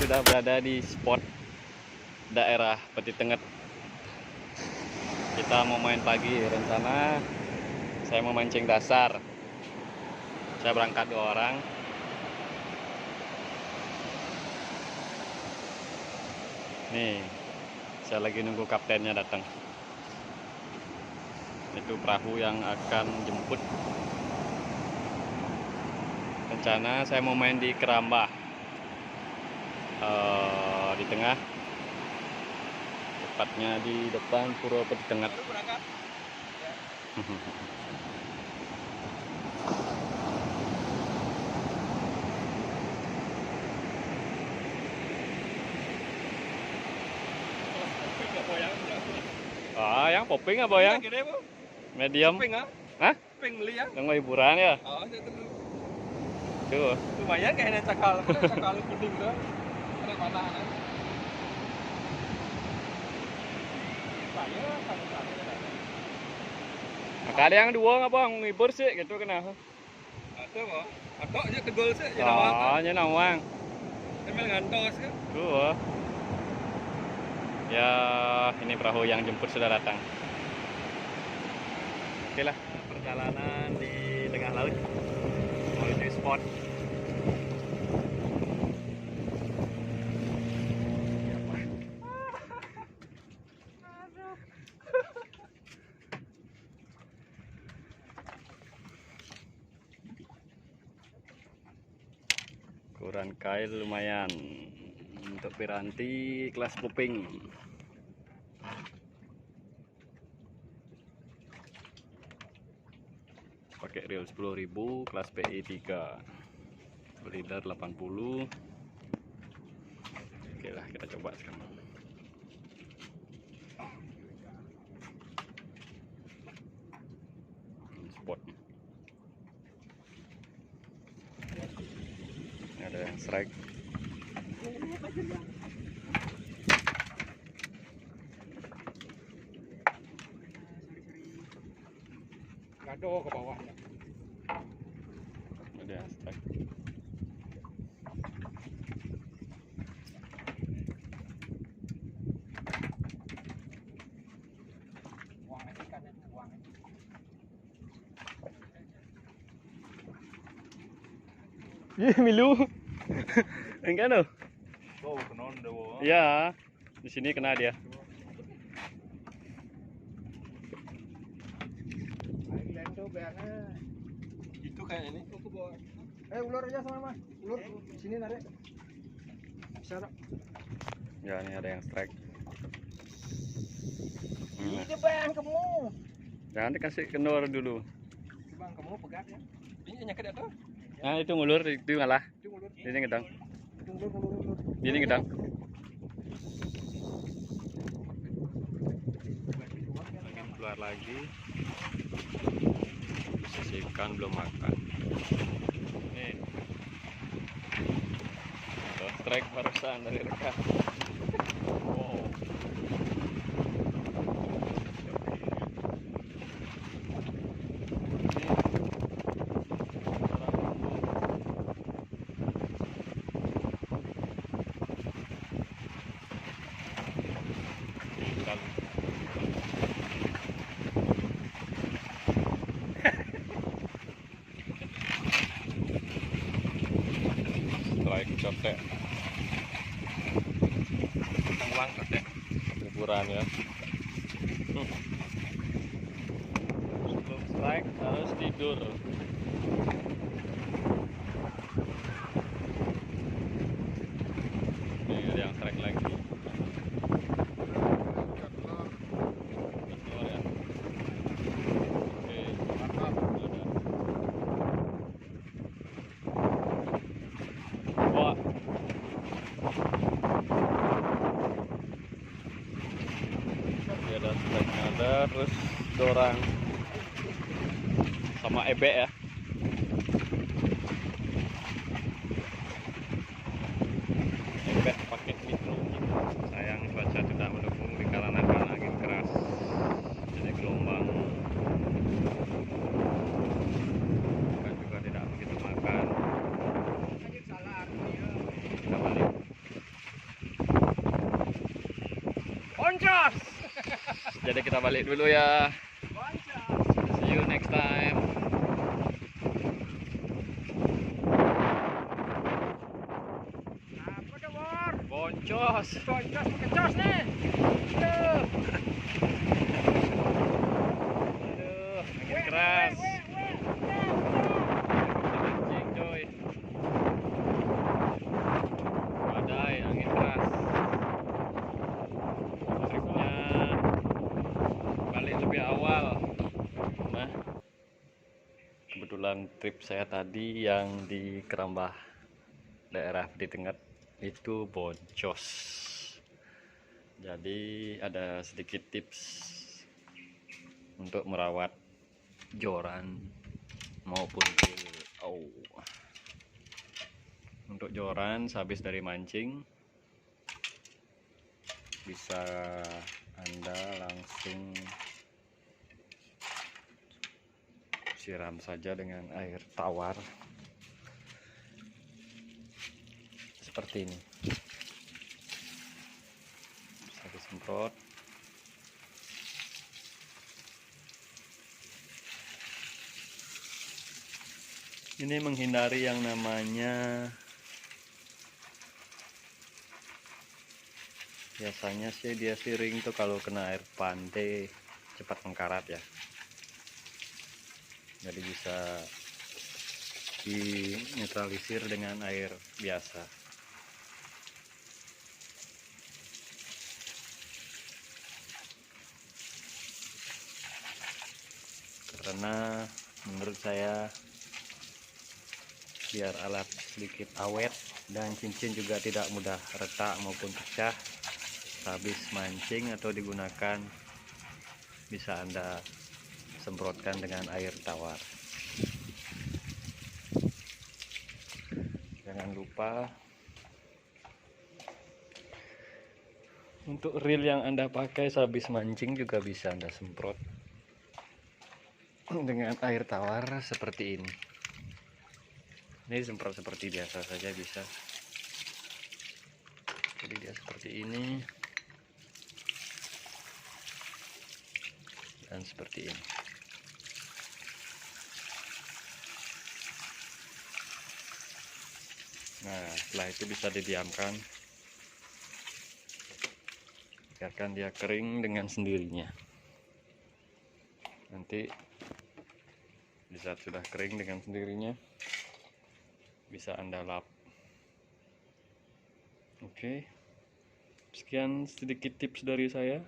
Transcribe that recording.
sudah berada di spot daerah Peti Tenget. Kita mau main pagi, rencana saya mau mancing dasar. Saya berangkat 2 orang. Nih, saya lagi nunggu kaptennya datang. Itu perahu yang akan jemput. Rencana saya mau main di Kerambah, di tengah, tepatnya di depan Pura Peti Tenget. Yang popping apa ya? Medium. Hah? Ping beli ya? Yang hiburan ya? Oh, itu dulu. Tuh. Lumayan kayaknya cakal kuning tuh. Ada mana? Ada yang 2 nggak bang? Ngibur sih gitu kenapa? Ada kok. Ada aja tegol sih. Oh, nya nawang. Emel ngantos kan? Tuh. Ya, ini perahu yang jemput sudah datang. Oke lah, perjalanan di tengah laut menuju spot. Ukuran kail lumayan untuk piranti kelas kuping. Pakai reel 10.000 kelas PI 3, leader 80. Oke lah, kita coba sekarang. Spot. Ini ada yang strike. Gado ke bawahnya. Ada yang strike. Milu. Enggak no. Oh, kenon dewo. Ya, di sini kena dia. Itu kayak ini. Ulur aja sama Mas. Ulur sini narik. Bisa tak? Ya, ini ada yang strike. Ini bang kamu. Jangan dikasih kendor dulu. Bang kamu pegat ya. Ini nyakit atau? Nah, itu ngulur, itu ngalah. Itu ulur. Ini ngedang. Ulur. Ini ngedang. Keluar lagi. Sisihkan belum makan. Nih. Strike barusan dari rekan. Wow. Strike cotek. Uang cotek. Hiburan ya. Sebelum strike harus tidur. Nih ada yang strike lagi. Keluar ya. Oke, mantap. Wah. Ini ada strike ada, terus dorang sama ebek ya. Ebek pakai mikro. Sayang cuaca tidak mendukung dikarenakan angin keras. Jadi gelombang ikan juga tidak begitu makan. Kita balik. Jadi kita balik dulu ya. See you next time. Apa tuh, Bor? Boncos. Boncos pakai cos nih. Aduh. Aduh, angin keras. Mancing coy. Badai, angin keras. Tripnya balik lebih awal. Nah, kebetulan trip saya tadi yang di Kerambah, daerah di Tengah itu boncos. Jadi ada sedikit tips untuk merawat joran maupun reel. Untuk joran sehabis dari mancing bisa Anda langsung siram saja dengan air tawar seperti ini. Bisa disemprot. Ini menghindari yang namanya, biasanya sih dia siring tuh kalau kena air pantai cepat mengkarat ya. Jadi bisa dinetralisir dengan air biasa. Karena menurut saya biar alat sedikit awet dan cincin juga tidak mudah retak maupun pecah habis mancing atau digunakan, bisa Anda semprotkan dengan air tawar. Jangan lupa untuk reel yang Anda pakai sehabis mancing juga bisa Anda semprot dengan air tawar seperti ini. Ini semprot seperti biasa saja bisa. Jadi dia seperti ini dan seperti ini. Nah, setelah itu bisa didiamkan, biarkan dia kering dengan sendirinya. Nanti di saat sudah kering dengan sendirinya bisa Anda lap. Oke, sekian sedikit tips dari saya.